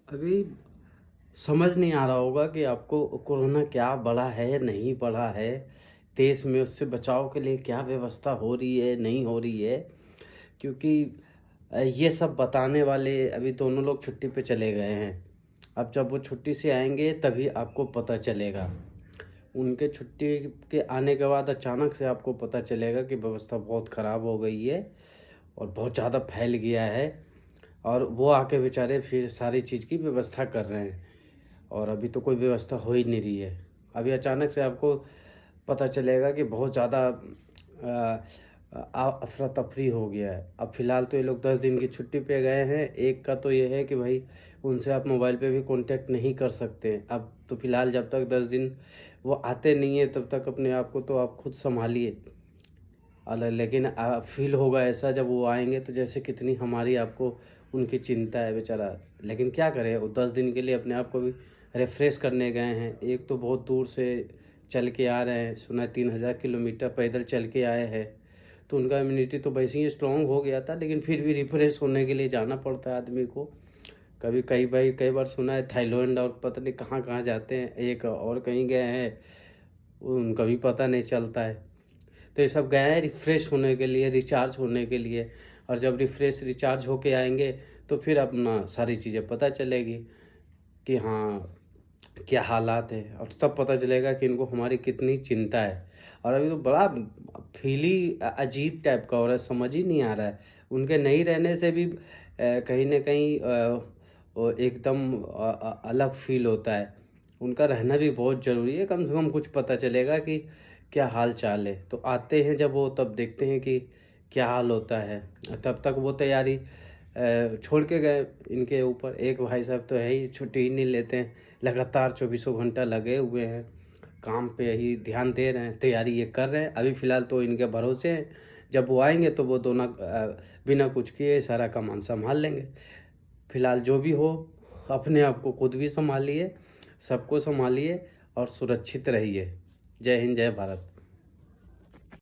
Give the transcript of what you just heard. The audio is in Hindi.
अभी समझ नहीं आ रहा होगा कि आपको कोरोना क्या बढ़ा है, नहीं बढ़ा है, देश में उससे बचाव के लिए क्या व्यवस्था हो रही है, नहीं हो रही है। क्योंकि ये सब बताने वाले अभी दोनों लोग छुट्टी पे चले गए हैं। अब जब वो छुट्टी से आएँगे तभी आपको पता चलेगा। उनके छुट्टी के आने के बाद अचानक से आपको पता चलेगा कि व्यवस्था बहुत ख़राब हो गई है और बहुत ज़्यादा फैल गया है। और वो आके बेचारे फिर सारी चीज़ की व्यवस्था कर रहे हैं और अभी तो कोई व्यवस्था हो ही नहीं रही है। अभी अचानक से आपको पता चलेगा कि बहुत ज़्यादा अफ़रा-तफ़री हो गया है। अब फ़िलहाल तो ये लोग 10 दिन की छुट्टी पे गए हैं। एक का तो ये है कि भाई उनसे आप मोबाइल पे भी कॉन्टैक्ट नहीं कर सकते। अब तो फ़िलहाल जब तक 10 दिन वो आते नहीं हैं तब तक अपने आप को तो आप खुद सँभालिए। लेकिन फ़ील होगा ऐसा जब वो आएँगे तो जैसे कितनी हमारी आपको उनकी चिंता है बेचारा। लेकिन क्या करें, वो 10 दिन के लिए अपने आप को भी रिफ़्रेश करने गए हैं। एक तो बहुत दूर से चल के आ रहे हैं, सुना है 3000 किलोमीटर पैदल चल के आए हैं। तो उनका इम्यूनिटी तो वैसे ही स्ट्रॉन्ग हो गया था, लेकिन फिर भी रिफ़्रेश होने के लिए जाना पड़ता है आदमी को। कई बार सुना है थाईलैंड और पता नहीं कहाँ-कहाँ जाते हैं। एक और कहीं गए हैं, उनका भी पता नहीं चलता है। तो ये सब गए हैं रिफ़्रेश होने के लिए, रिचार्ज होने के लिए। और जब रिचार्ज होके आएँगे तो फिर अपना सारी चीज़ें पता चलेगी कि हाँ, क्या हालात है और तब पता चलेगा कि इनको हमारी कितनी चिंता है। और अभी तो बड़ा फ़ील ही अजीब टाइप का हो रहा है, समझ ही नहीं आ रहा है। उनके नहीं रहने से भी कहीं न कहीं वो एकदम अलग फ़ील होता है। उनका रहना भी बहुत ज़रूरी है, कम से कम कुछ पता चलेगा कि क्या हाल-चाल है। तो आते हैं जब वो तब देखते हैं कि क्या हाल होता है। तब तक वो तैयारी छोड़ के गए इनके ऊपर। एक भाई साहब तो है ही, छुट्टी ही नहीं लेते हैं। लगातार चौबीसों घंटा लगे हुए हैं, काम पे ही ध्यान दे रहे हैं, तैयारी ये कर रहे हैं। अभी फ़िलहाल तो इनके भरोसे हैं, जब वो आएँगे तो वो दोनों बिना कुछ किए सारा कमान सँभाल लेंगे। फ़िलहाल जो भी हो, अपने आप को खुद भी सँभालिए, सबको सँभालिए और सुरक्षित रहिए। जय हिंद, जय भारत।